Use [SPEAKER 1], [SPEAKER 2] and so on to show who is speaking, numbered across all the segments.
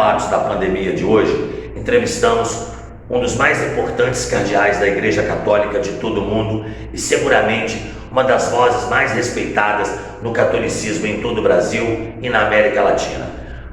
[SPEAKER 1] relatos da pandemia de hoje, entrevistamos um dos mais importantes cardeais da Igreja Católica de todo o mundo e seguramente uma das vozes mais respeitadas no catolicismo em todo o Brasil e na América Latina.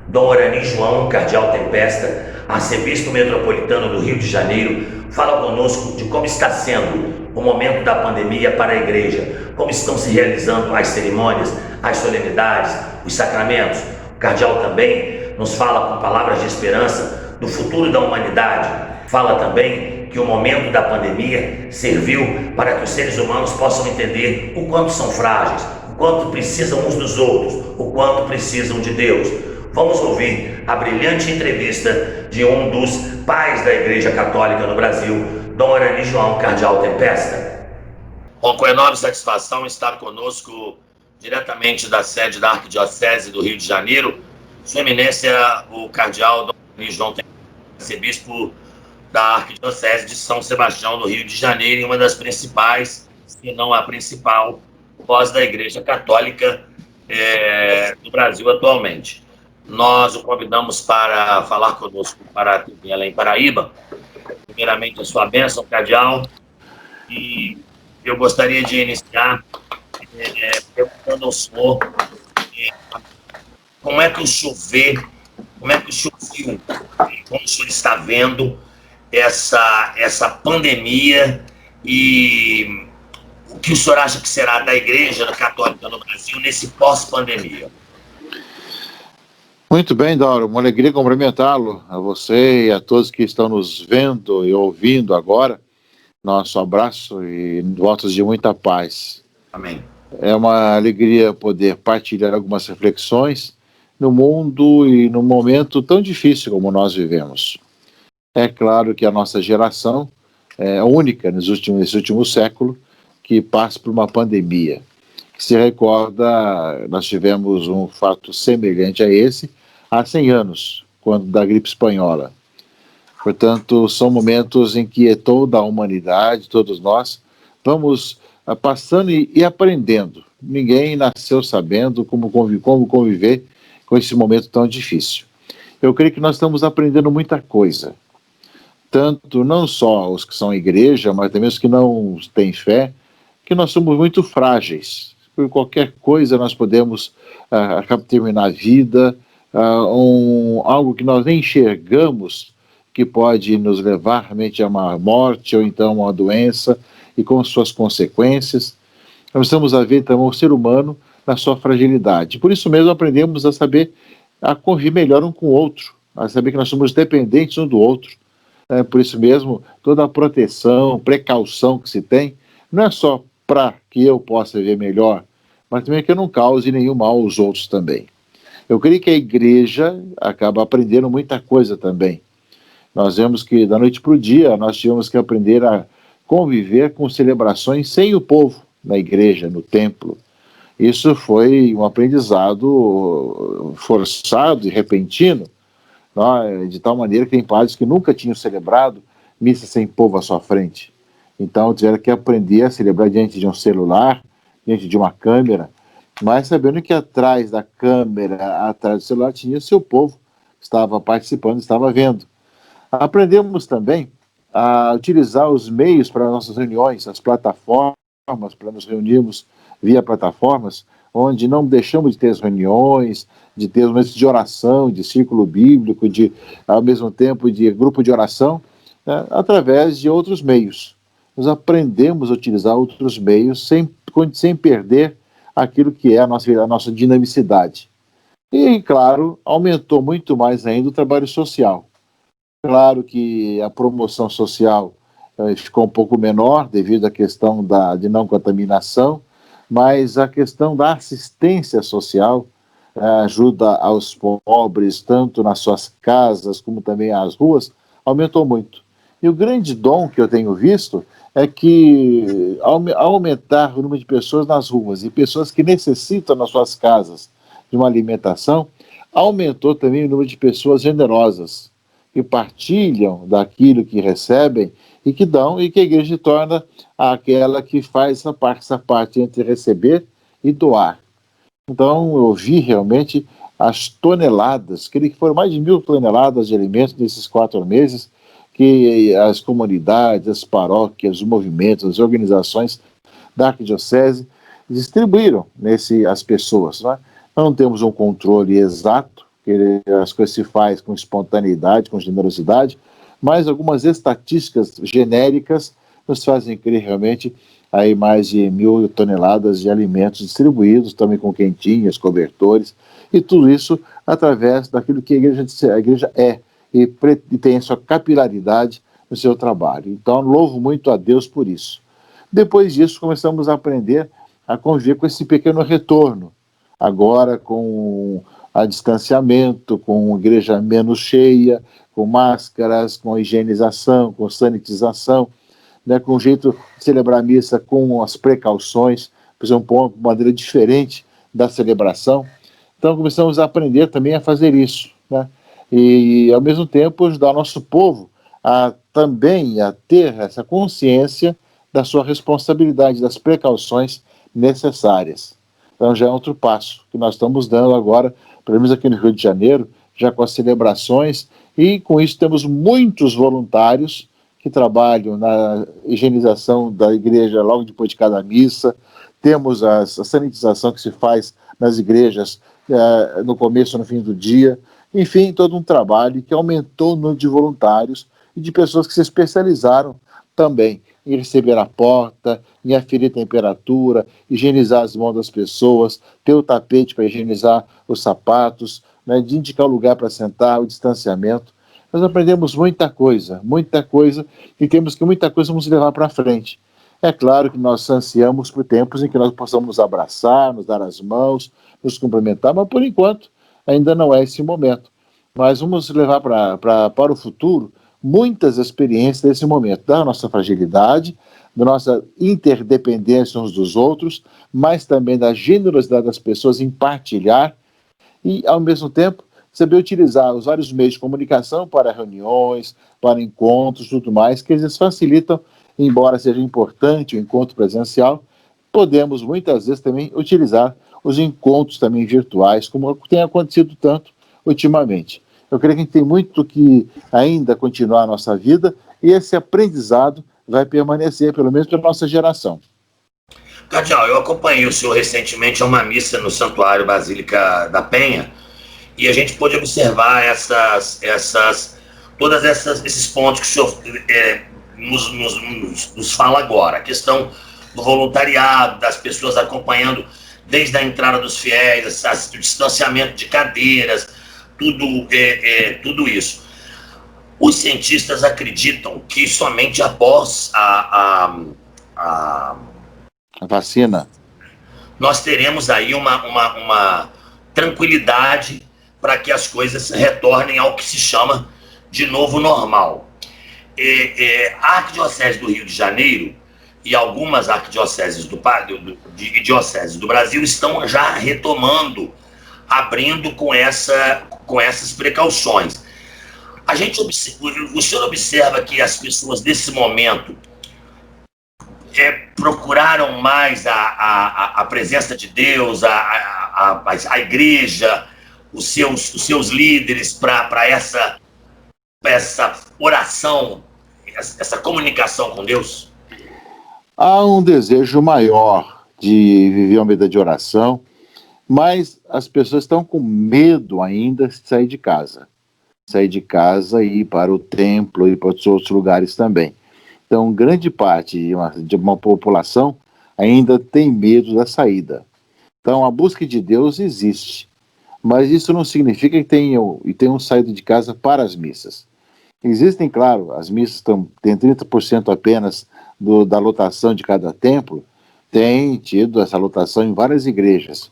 [SPEAKER 1] Dom Orani João, cardeal Tempesta, arcebispo metropolitano do Rio de Janeiro, fala conosco de como está sendo o momento da pandemia para a Igreja, como estão se realizando as cerimônias, as solenidades, os sacramentos. O cardeal também nos fala com palavras de esperança do futuro da humanidade. Fala também que o momento da pandemia serviu para que os seres humanos possam entender o quanto são frágeis, o quanto precisam uns dos outros, o quanto precisam de Deus. Vamos ouvir a brilhante entrevista de um dos pais da Igreja Católica no Brasil, Dom Orani João, cardeal Tempesta. Bom, com enorme satisfação estar conosco diretamente da sede da Arquidiocese do Rio de Janeiro, Sua Eminência, o cardeal Dom Orani João Tempesta, arcebispo da Arquidiocese de São Sebastião, do Rio de Janeiro, e uma das principais, se não a principal, voz da Igreja Católica do Brasil atualmente. Nós o convidamos para falar conosco para a TV Além Paraíba. Primeiramente, a sua bênção, cardeal, e eu gostaria de iniciar perguntando ao senhor como é que o senhor viu, como o senhor está vendo essa pandemia e o que o senhor acha que será da Igreja Católica no Brasil nesse pós-pandemia?
[SPEAKER 2] Muito bem, Dauro, uma alegria cumprimentá-lo, a você e a todos que estão nos vendo e ouvindo agora. Nosso abraço e votos de muita paz.
[SPEAKER 1] Amém.
[SPEAKER 2] É uma alegria poder partilhar algumas reflexões no mundo e num momento tão difícil como nós vivemos. É claro que a nossa geração é única nesse último século que passa por uma pandemia. Se recorda, nós tivemos um fato semelhante a esse há 100 anos, quando da gripe espanhola. Portanto, são momentos em que toda a humanidade, todos nós, vamos passando e aprendendo. Ninguém nasceu sabendo como conviver com esse momento tão difícil. Eu creio que nós estamos aprendendo muita coisa. Tanto não só os que são igreja, mas também os que não têm fé, que nós somos muito frágeis. Por qualquer coisa nós podemos terminar a vida, algo que nós nem enxergamos, que pode nos levar realmente a uma morte ou então a uma doença e com suas consequências. Nós estamos a ver então o ser humano na sua fragilidade. Por isso mesmo aprendemos a saber a conviver melhor um com o outro, a saber que nós somos dependentes um do outro. Por isso mesmo, toda a proteção, precaução que se tem, não é só para que eu possa viver melhor, mas também que eu não cause nenhum mal aos outros também. Eu creio que a igreja acaba aprendendo muita coisa também. Nós vemos que da noite para o dia nós tivemos que aprender a conviver com celebrações sem o povo na igreja, no templo. Isso foi um aprendizado forçado e repentino, de tal maneira que tem padres que nunca tinham celebrado missa sem povo à sua frente. Então tiveram que aprender a celebrar diante de um celular, diante de uma câmera, mas sabendo que atrás da câmera, atrás do celular, tinha o seu povo que estava participando, estava vendo. Aprendemos também a utilizar os meios para nossas reuniões, as plataformas, para nos reunirmos via plataformas, onde não deixamos de ter as reuniões, de ter os momentos de oração, de círculo bíblico, ao mesmo tempo de grupo de oração, através de outros meios. Nós aprendemos a utilizar outros meios sem perder aquilo que é a nossa dinamicidade. E, claro, aumentou muito mais ainda o trabalho social. Claro que a promoção social ficou um pouco menor devido à questão de não contaminação, mas a questão da assistência social, ajuda aos pobres, tanto nas suas casas como também às ruas, aumentou muito. E o grande dom que eu tenho visto é que, ao aumentar o número de pessoas nas ruas e pessoas que necessitam nas suas casas de uma alimentação, aumentou também o número de pessoas generosas, que partilham daquilo que recebem e que dão, e que a igreja torna aquela que faz essa parte entre receber e doar. Então eu vi realmente as toneladas, creio que foram mais de 1.000 toneladas de alimentos nesses 4 meses, que as comunidades, as paróquias, os movimentos, as organizações da Arquidiocese distribuíram às pessoas. Né? Não temos um controle exato, que as coisas se fazem com espontaneidade, com generosidade, mas algumas estatísticas genéricas nos fazem crer realmente aí mais de 1.000 toneladas de alimentos distribuídos, também com quentinhas, cobertores, e tudo isso através daquilo que a igreja é e tem a sua capilaridade no seu trabalho. Então, louvo muito a Deus por isso. Depois disso, começamos a aprender a conviver com esse pequeno retorno, agora com a distanciamento, com a igreja menos cheia, com máscaras, com higienização, com sanitização, né, com o jeito de celebrar a missa com as precauções, por exemplo, uma maneira diferente da celebração. Então começamos a aprender também a fazer isso, né? E ao mesmo tempo ajudar o nosso povo também a ter essa consciência da sua responsabilidade, das precauções necessárias. Então já é outro passo que nós estamos dando agora, pelo menos aqui no Rio de Janeiro, já com as celebrações, e com isso temos muitos voluntários que trabalham na higienização da igreja logo depois de cada missa. Temos a sanitização que se faz nas igrejas no começo e no fim do dia. Enfim, todo um trabalho que aumentou o número de voluntários e de pessoas que se especializaram também em receber a porta, em aferir temperatura, higienizar as mãos das pessoas, ter o tapete para higienizar os sapatos, né, de indicar o lugar para sentar, o distanciamento. Nós aprendemos muita coisa, e temos que muita coisa vamos levar para frente. É claro que nós ansiamos por tempos em que nós possamos nos abraçar, nos dar as mãos, nos cumprimentar, mas por enquanto ainda não é esse momento. Mas vamos levar para o futuro muitas experiências desse momento, da nossa fragilidade, da nossa interdependência uns dos outros, mas também da generosidade das pessoas em partilhar e, ao mesmo tempo, saber utilizar os vários meios de comunicação para reuniões, para encontros e tudo mais, que eles facilitam, embora seja importante o encontro presencial, podemos muitas vezes também utilizar os encontros também virtuais, como tem acontecido tanto ultimamente. Eu creio que a gente tem muito que ainda continuar a nossa vida e esse aprendizado vai permanecer, pelo menos para a nossa geração.
[SPEAKER 1] Cardeal, eu acompanhei o senhor recentemente a uma missa no Santuário Basílica da Penha e a gente pôde observar todos esses pontos que o senhor nos fala agora. A questão do voluntariado, das pessoas acompanhando desde a entrada dos fiéis, o distanciamento de cadeiras, tudo isso. Os cientistas acreditam que somente após a
[SPEAKER 2] vacina
[SPEAKER 1] nós teremos aí uma tranquilidade para que as coisas retornem ao que se chama de novo normal. A Arquidiocese do Rio de Janeiro e algumas arquidioceses dioceses do Brasil estão já retomando, abrindo com essas precauções. O senhor observa que as pessoas desse momento procuraram mais a presença de Deus, a igreja, os seus líderes para essa oração, essa comunicação com Deus?
[SPEAKER 2] Há um desejo maior de viver uma vida de oração, mas as pessoas estão com medo ainda de sair de casa e ir para o templo e para outros lugares também. Então, grande parte de uma população ainda tem medo da saída. Então, a busca de Deus existe, mas isso não significa que tenham saído de casa para as missas. Existem, claro, as missas têm 30% apenas da lotação de cada templo, tem tido essa lotação em várias igrejas,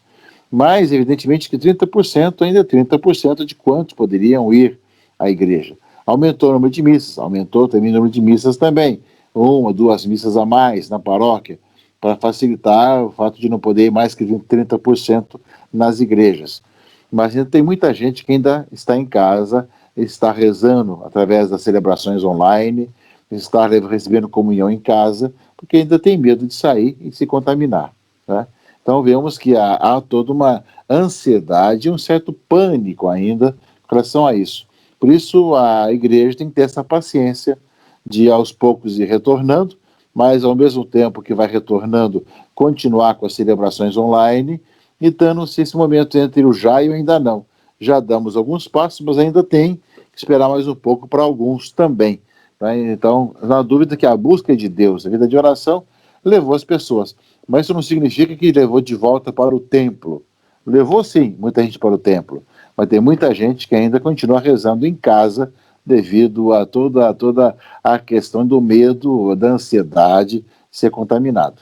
[SPEAKER 2] mas evidentemente que 30% ainda é 30% de quantos poderiam ir à igreja. Aumentou o número de missas, aumentou também o número de missas também, 1, 2 missas a mais na paróquia, para facilitar o fato de não poder ir mais que 30% nas igrejas. Mas ainda tem muita gente que ainda está em casa, está rezando através das celebrações online, está recebendo comunhão em casa, porque ainda tem medo de sair e se contaminar, né? Então vemos que há toda uma ansiedade e um certo pânico ainda em relação a isso. Por isso a igreja tem que ter essa paciência de aos poucos ir retornando, mas ao mesmo tempo que vai retornando, continuar com as celebrações online, e dando-se esse momento entre o já e o ainda não. Já damos alguns passos, mas ainda tem que esperar mais um pouco para alguns também. Tá? Então, na dúvida que a busca de Deus, a vida de oração, levou as pessoas. Mas isso não significa que levou de volta para o templo. Levou, sim, muita gente para o templo, mas tem muita gente que ainda continua rezando em casa devido a toda a questão do medo, da ansiedade de ser contaminado.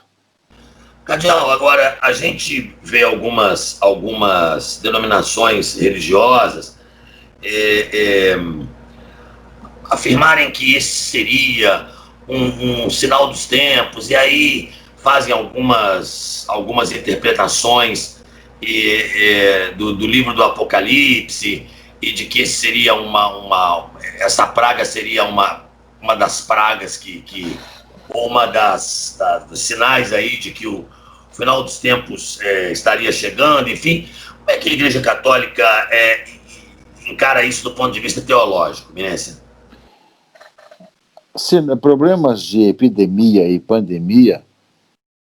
[SPEAKER 1] Cardeal, agora a gente vê algumas denominações religiosas afirmarem que esse seria um sinal dos tempos, e aí fazem algumas interpretações do livro do Apocalipse, e de que esse seria essa praga seria uma das pragas ou uma dos sinais aí de que o final dos tempos estaria chegando, enfim. Como é que a Igreja Católica encara isso do ponto de vista teológico, Minência?
[SPEAKER 2] Problemas de epidemia e pandemia,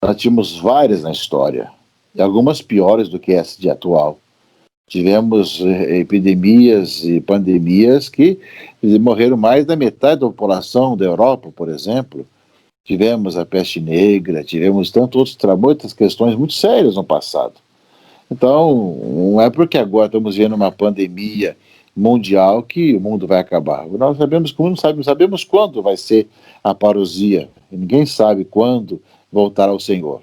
[SPEAKER 2] nós tivemos várias na história, e algumas piores do que essa de atual. Tivemos epidemias e pandemias que morreram mais da metade da população da Europa, por exemplo. Tivemos a peste negra, tivemos muitas questões muito sérias no passado. Então, não é porque agora estamos vendo uma pandemia mundial que o mundo vai acabar. Nós sabemos quando vai ser a parousia. Ninguém sabe quando voltar ao Senhor.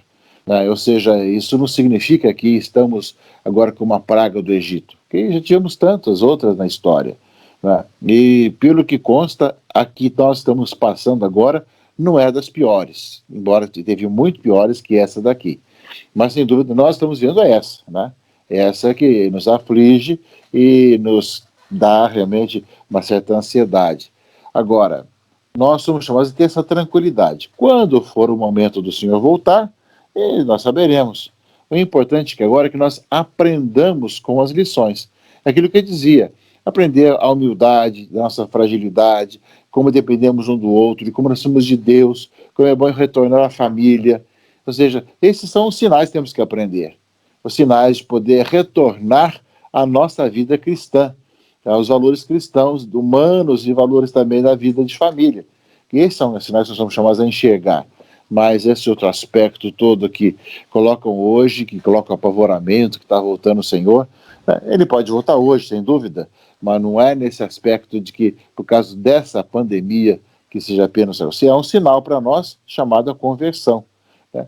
[SPEAKER 2] Ou seja, isso não significa que estamos agora com uma praga do Egito, porque já tivemos tantas outras na história. E pelo que consta, aqui nós estamos passando agora não é das piores, embora teve muito piores que essa daqui. Mas, sem dúvida, nós estamos vendo essa, né? Essa que nos aflige e nos dá realmente uma certa ansiedade. Agora, nós somos chamados de ter essa tranquilidade. Quando for o momento do Senhor voltar, nós saberemos. O importante é que agora é que nós aprendamos com as lições. É aquilo que eu dizia, aprender a humildade, a nossa fragilidade, como dependemos um do outro, de como nós somos de Deus, como é bom retornar à família. Ou seja, esses são os sinais que temos que aprender. Os sinais de poder retornar à nossa vida cristã, aos valores cristãos, humanos e valores também da vida de família. E esses são os sinais que nós somos chamados a enxergar. Mas esse outro aspecto todo que colocam hoje, que colocam apavoramento, que está voltando o Senhor, ele pode voltar hoje, sem dúvida, mas não é nesse aspecto de que, por causa dessa pandemia, que seja apenas se é um sinal para nós chamado a conversão.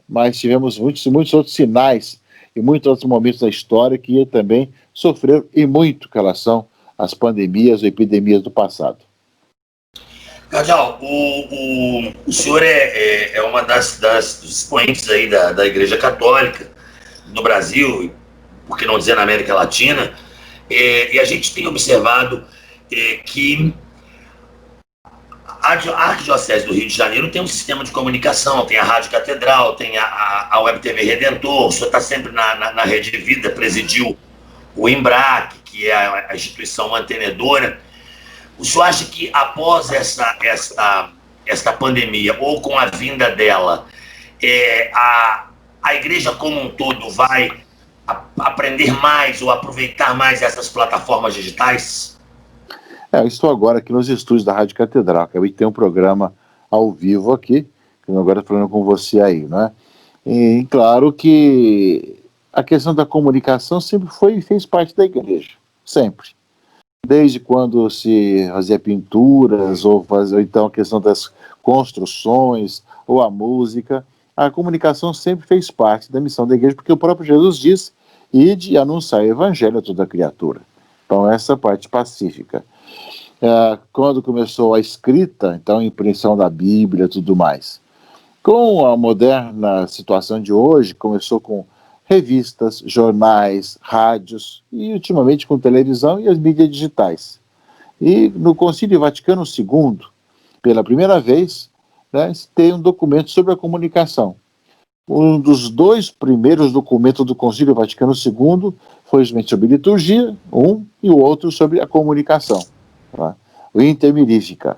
[SPEAKER 2] Mas tivemos muitos outros sinais e muitos outros momentos da história que também sofreram e muito com relação às pandemias ou epidemias do passado.
[SPEAKER 1] Cardeal, o senhor é uma dos expoentes aí da Igreja Católica no Brasil, por que não dizer na América Latina, e a gente tem observado que a Arquidiocese do Rio de Janeiro tem um sistema de comunicação, tem a Rádio Catedral, tem a Web TV Redentor, o senhor está sempre na Rede Vida, presidiu o Embrac, que é a instituição mantenedora. O senhor acha que após esta pandemia, ou com a vinda dela, a igreja como um todo vai aprender mais ou aproveitar mais essas plataformas digitais?
[SPEAKER 2] Eu estou agora aqui nos estúdios da Rádio Catedral, que tem um programa ao vivo aqui, que eu agora estou falando com você aí, não é? E claro que a questão da comunicação sempre fez parte da igreja, sempre. Desde quando se fazia pinturas, ou então a questão das construções, ou a música, a comunicação sempre fez parte da missão da igreja, porque o próprio Jesus disse, ide anunciar o evangelho a toda criatura. Então essa parte pacífica. Quando começou a escrita, então a impressão da Bíblia e tudo mais. Com a moderna situação de hoje, começou com revistas, jornais, rádios e ultimamente com televisão e as mídias digitais. E no Concílio Vaticano II, pela primeira vez, tem um documento sobre a comunicação. Um dos dois primeiros documentos do Concílio Vaticano II foi justamente sobre liturgia, e o outro sobre a comunicação, tá? O Inter Mirifica.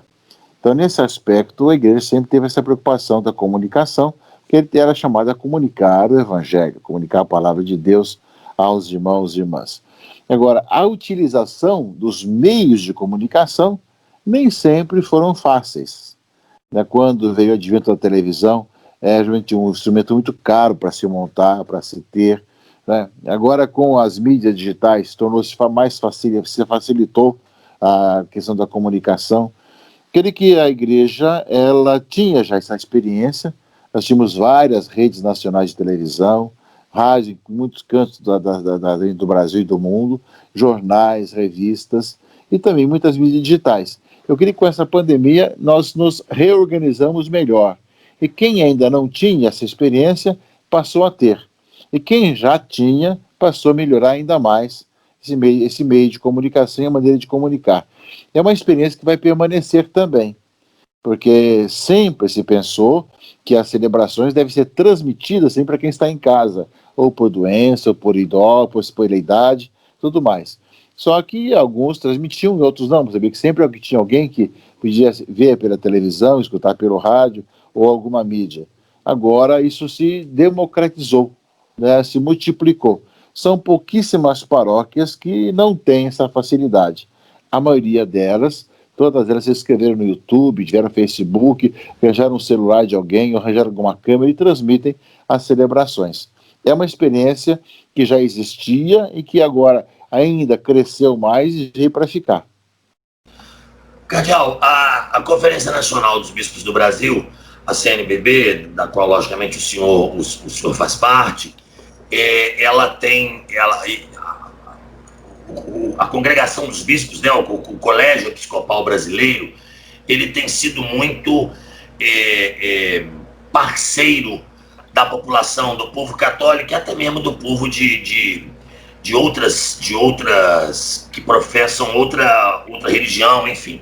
[SPEAKER 2] Então, nesse aspecto, a igreja sempre teve essa preocupação da comunicação, que ele era chamado a comunicar o evangelho, comunicar a palavra de Deus aos irmãos e irmãs. Agora, a utilização dos meios de comunicação nem sempre foram fáceis, né? Quando veio o advento da televisão, é realmente um instrumento muito caro para se montar, para se ter, né? Agora, com as mídias digitais, tornou-se mais fácil, se facilitou a questão da comunicação. Creio que a igreja, ela tinha já essa experiência. Nós tínhamos várias redes nacionais de televisão, rádio em muitos cantos do Brasil e do mundo, jornais, revistas e também muitas mídias digitais. Eu creio que com essa pandemia nós nos reorganizamos melhor. E quem ainda não tinha essa experiência passou a ter. E quem já tinha passou a melhorar ainda mais esse meio de comunicação e a maneira de comunicar. É uma experiência que vai permanecer também, porque sempre se pensou que as celebrações devem ser transmitidas sempre para quem está em casa, ou por doença, ou por idoso, por idade, tudo mais. Só que alguns transmitiam e outros não. Você sabia que sempre tinha alguém que podia ver pela televisão, escutar pelo rádio ou alguma mídia. Agora isso se democratizou, né, se multiplicou. São pouquíssimas paróquias que não têm essa facilidade. A maioria delas, todas elas se inscreveram no YouTube, tiveram Facebook, arranjaram um celular de alguém, arranjaram alguma câmera e transmitem as celebrações. É uma experiência que já existia e que agora ainda cresceu mais e veio para ficar.
[SPEAKER 1] Cardeal, a Conferência Nacional dos Bispos do Brasil, a CNBB, da qual logicamente o senhor faz parte, ela tem... a Congregação dos Bispos, né, o Colégio Episcopal Brasileiro, ele tem sido muito parceiro da população, do povo católico e até mesmo do povo de outras que professam outra religião, enfim,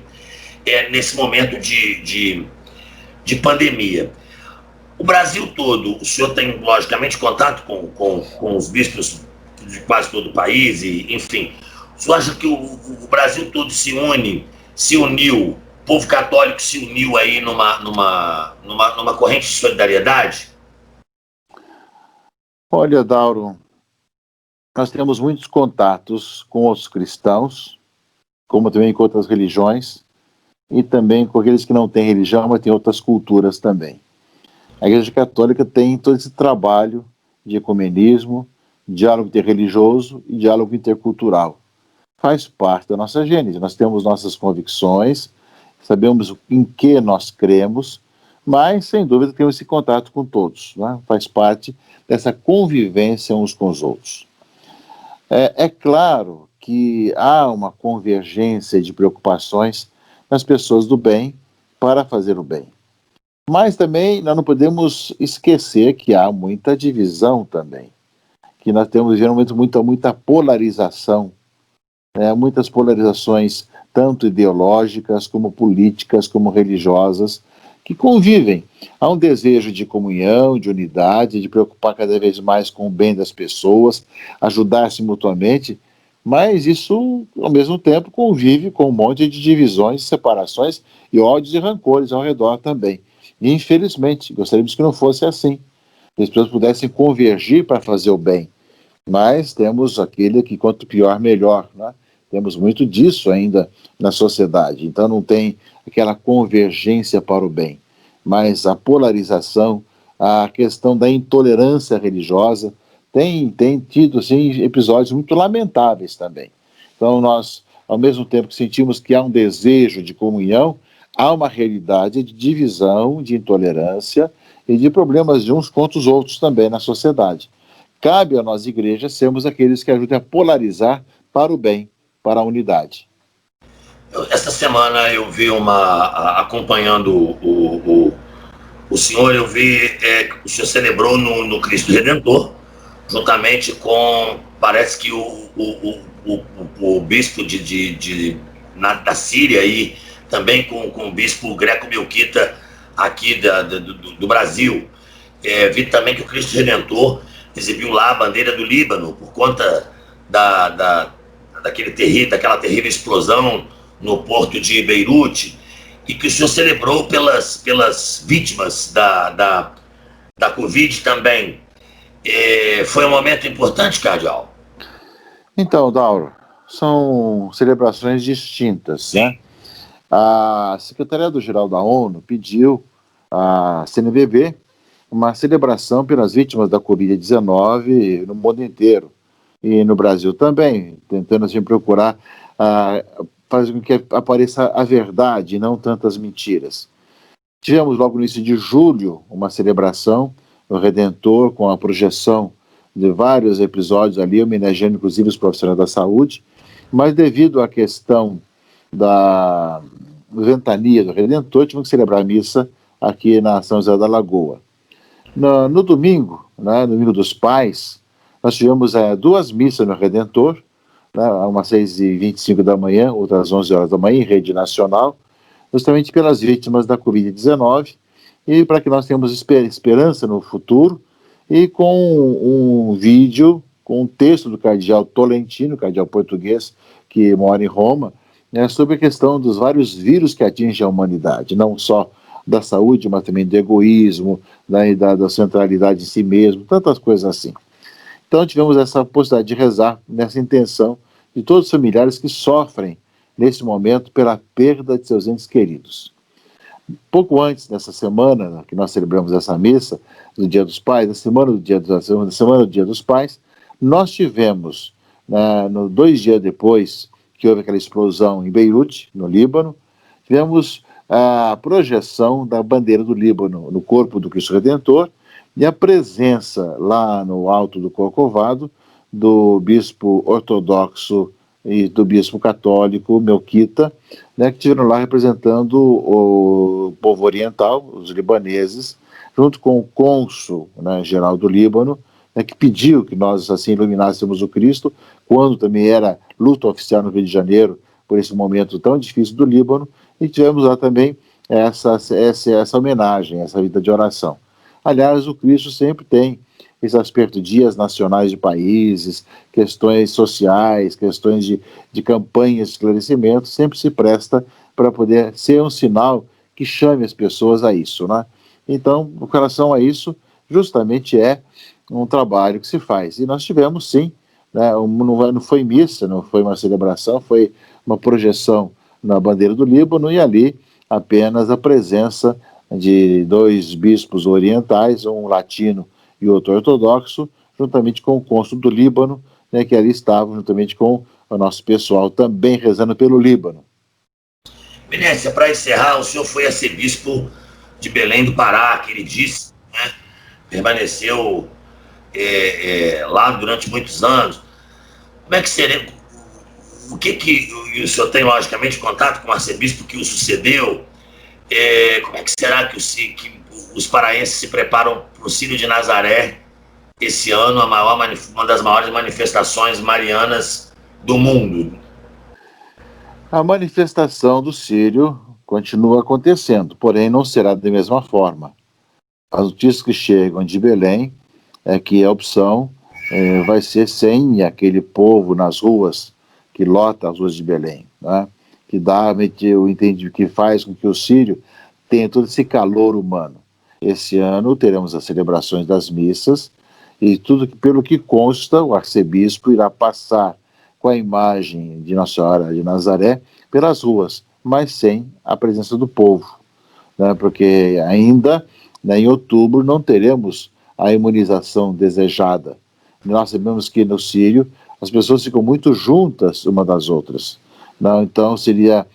[SPEAKER 1] nesse momento de pandemia. O Brasil todo, o senhor tem logicamente contato com os bispos de quase todo o país, e, enfim, o senhor acha que o Brasil todo se uniu, o povo católico se uniu aí numa corrente de solidariedade?
[SPEAKER 2] Olha, Dauro, nós temos muitos contatos com os cristãos, como também com outras religiões, e também com aqueles que não têm religião, mas têm outras culturas também. A Igreja Católica tem todo esse trabalho de ecumenismo, diálogo interreligioso e diálogo intercultural. Faz parte da nossa gênese. Nós temos nossas convicções, sabemos em que nós cremos, mas, sem dúvida, temos esse contato com todos, né? Faz parte dessa convivência uns com os outros. É claro que há uma convergência de preocupações nas pessoas do bem para fazer o bem. Mas também nós não podemos esquecer que há muita divisão também, que nós temos geralmente muita polarização, né? Muitas polarizações, tanto ideológicas, como políticas, como religiosas, que convivem. Há um desejo de comunhão, de unidade, de preocupar cada vez mais com o bem das pessoas, ajudar-se mutuamente, mas isso, ao mesmo tempo, convive com um monte de divisões, separações e ódios e rancores ao redor também. E, infelizmente, gostaríamos que não fosse assim, que as pessoas pudessem convergir para fazer o bem, mas temos aquele que quanto pior, melhor, né? Temos muito disso ainda na sociedade, então não tem aquela convergência para o bem, mas a polarização, a questão da intolerância religiosa, tem tido assim, episódios muito lamentáveis também. Então nós, ao mesmo tempo que sentimos que há um desejo de comunhão, há uma realidade de divisão, de intolerância e de problemas de uns contra os outros também na sociedade. Cabe a nós, igrejas, sermos aqueles que ajudem a polarizar para o bem, para a unidade.
[SPEAKER 1] Esta semana eu vi acompanhando o senhor, eu vi que o senhor celebrou no Cristo Redentor, juntamente com, parece que o bispo da Síria e também com o bispo greco-melquita aqui do Brasil. Vi também que o Cristo Redentor exibiu lá a bandeira do Líbano por conta daquela terrível explosão no porto de Beirute, e que o senhor celebrou pelas vítimas da Covid também. Foi um momento importante, cardeal?
[SPEAKER 2] Então, Dauro, são celebrações distintas, né? A Secretaria-Geral da ONU pediu à CNBB uma celebração pelas vítimas da Covid-19 no mundo inteiro e no Brasil também, tentando assim procurar fazer com que apareça a verdade e não tantas mentiras. Tivemos logo no início de julho uma celebração no Redentor com a projeção de vários episódios ali, homenageando inclusive os profissionais da saúde, mas devido à questão da ventania do Redentor, tivemos que celebrar a missa aqui na São José da Lagoa. No domingo, né, domingo dos Pais, nós tivemos 2 missas no Redentor, né, uma às 6h25 da manhã, outra às 11 horas da manhã, em rede nacional, justamente pelas vítimas da Covid-19 e para que nós tenhamos esperança no futuro, e com um vídeo, com um texto do cardeal Tolentino, cardeal português que mora em Roma, né, sobre a questão dos vários vírus que atingem a humanidade, não só da saúde, mas também do egoísmo, da centralidade em si mesmo, tantas coisas assim. Então tivemos essa possibilidade de rezar nessa intenção de todos os familiares que sofrem nesse momento pela perda de seus entes queridos. Pouco antes dessa semana que nós celebramos essa missa do Dia dos Pais, na semana do Dia dos Pais, nós tivemos, 2 dias depois que houve aquela explosão em Beirute, no Líbano, tivemos a projeção da bandeira do Líbano no corpo do Cristo Redentor e a presença lá no alto do Corcovado do bispo ortodoxo e do bispo católico Melquita, né, que estiveram lá representando o povo oriental, os libaneses, junto com o cônsul, né, geral do Líbano, né, que pediu que nós assim iluminássemos o Cristo, quando também era luta oficial no Rio de Janeiro, por esse momento tão difícil do Líbano, e tivemos lá também essa homenagem, essa vida de oração. Aliás, o Cristo sempre tem esse aspecto, dias nacionais de países, questões sociais, questões de campanhas de esclarecimento, sempre se presta para poder ser um sinal que chame as pessoas a isso, né? Então, com relação a isso, justamente é um trabalho que se faz. E nós tivemos, sim, né, não foi missa, não foi uma celebração, foi uma projeção na bandeira do Líbano, e ali apenas a presença de 2 bispos orientais, um latino e outro ortodoxo, juntamente com o cônsul do Líbano, né, que ali estavam juntamente com o nosso pessoal também rezando pelo Líbano.
[SPEAKER 1] Eminência, para encerrar, o senhor foi arcebispo de Belém do Pará, queridíssimo, né? Permaneceu lá durante muitos anos. Como é que seria? O que o senhor tem, logicamente, contato com o arcebispo que o sucedeu? Como é que será que os paraenses se preparam para o Círio de Nazaré esse ano, uma das maiores manifestações marianas do mundo?
[SPEAKER 2] A manifestação do Círio continua acontecendo, porém não será da mesma forma. As notícias que chegam de Belém é que a opção vai ser sem aquele povo nas ruas, que lota as ruas de Belém, né? Que faz com que o Círio tenha todo esse calor humano. Esse ano teremos as celebrações das missas, e tudo pelo que consta, o arcebispo irá passar com a imagem de Nossa Senhora de Nazaré pelas ruas, mas sem a presença do povo, né? Porque ainda, né, em outubro não teremos a imunização desejada. Nós sabemos que no Círio as pessoas ficam muito juntas uma das outras, né? Então seria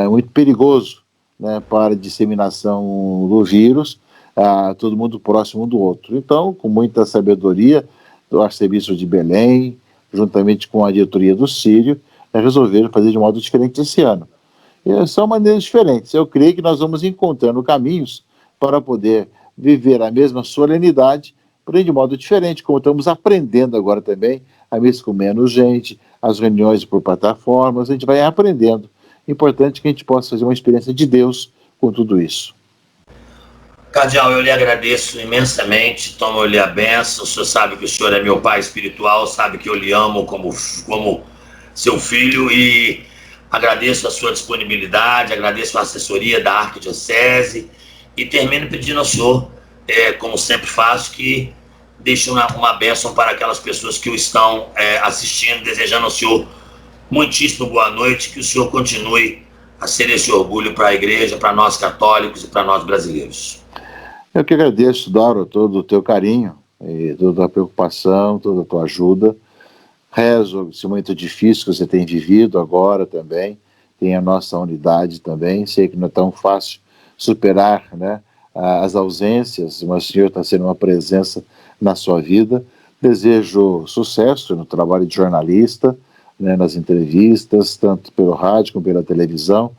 [SPEAKER 2] muito perigoso, né, para a disseminação do vírus, todo mundo próximo um do outro. Então, com muita sabedoria do arcebispo de Belém, juntamente com a diretoria do Círio, resolveram fazer de modo diferente esse ano. E são maneiras diferentes. Eu creio que nós vamos encontrando caminhos para poder viver a mesma solenidade, porém de modo diferente, como estamos aprendendo agora também, a missa com menos gente, as reuniões por plataformas, a gente vai aprendendo. Importante que a gente possa fazer uma experiência de Deus com tudo isso.
[SPEAKER 1] Cardeal, eu lhe agradeço imensamente, tomo-lhe a bênção, o senhor sabe que o senhor é meu pai espiritual, sabe que eu lhe amo como seu filho e agradeço a sua disponibilidade, agradeço a assessoria da Arquidiocese e termino pedindo ao senhor, como sempre faço, que deixe uma bênção para aquelas pessoas que o estão assistindo, desejando ao senhor muitíssimo boa noite, que o senhor continue a ser esse orgulho para a igreja, para nós católicos e para nós brasileiros.
[SPEAKER 2] Eu que agradeço, Dauro, todo o teu carinho, e toda a tua preocupação, toda a tua ajuda. Rezo esse momento difícil que você tem vivido agora também, tem a nossa unidade também, sei que não é tão fácil superar, né, as ausências, mas o Senhor está sendo uma presença na sua vida. Desejo sucesso no trabalho de jornalista, né, nas entrevistas, tanto pelo rádio como pela televisão,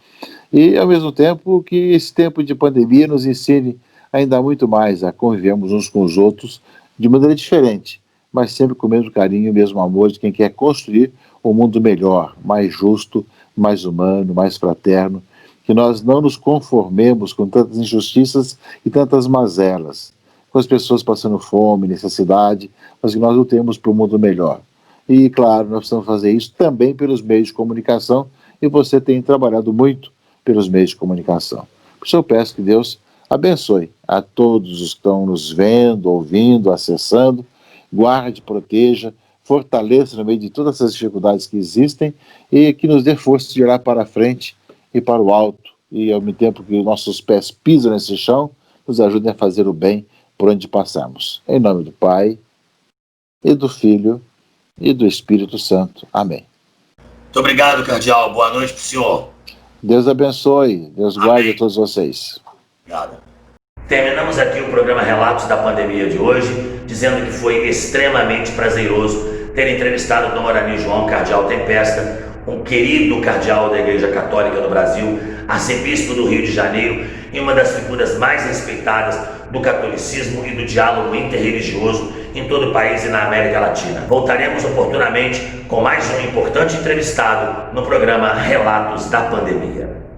[SPEAKER 2] e ao mesmo tempo que esse tempo de pandemia nos ensine ainda muito mais a convivermos uns com os outros de maneira diferente, mas sempre com o mesmo carinho e o mesmo amor de quem quer construir um mundo melhor, mais justo, mais humano, mais fraterno, que nós não nos conformemos com tantas injustiças e tantas mazelas, com as pessoas passando fome, necessidade, mas que nós lutemos para um mundo melhor. E, claro, nós precisamos fazer isso também pelos meios de comunicação, e você tem trabalhado muito pelos meios de comunicação. Por isso eu peço que Deus abençoe a todos os que estão nos vendo, ouvindo, acessando, guarde, proteja, fortaleça no meio de todas essas dificuldades que existem e que nos dê força de olhar para frente e para o alto e ao mesmo tempo que os nossos pés pisam nesse chão, nos ajudem a fazer o bem por onde passamos. Em nome do Pai, e do Filho, e do Espírito Santo. Amém.
[SPEAKER 1] Muito obrigado, Cardeal. Boa noite para o senhor.
[SPEAKER 2] Deus abençoe, Deus guarde
[SPEAKER 1] Amém.
[SPEAKER 2] a todos vocês.
[SPEAKER 1] Obrigado. Terminamos aqui o programa Relatos da Pandemia de hoje, dizendo que foi extremamente prazeroso ter entrevistado Dom Orani João, Cardeal Tempesta, um querido cardeal da Igreja Católica do Brasil, arcebispo do Rio de Janeiro e uma das figuras mais respeitadas do catolicismo e do diálogo interreligioso em todo o país e na América Latina. Voltaremos oportunamente com mais um importante entrevistado no programa Relatos da Pandemia.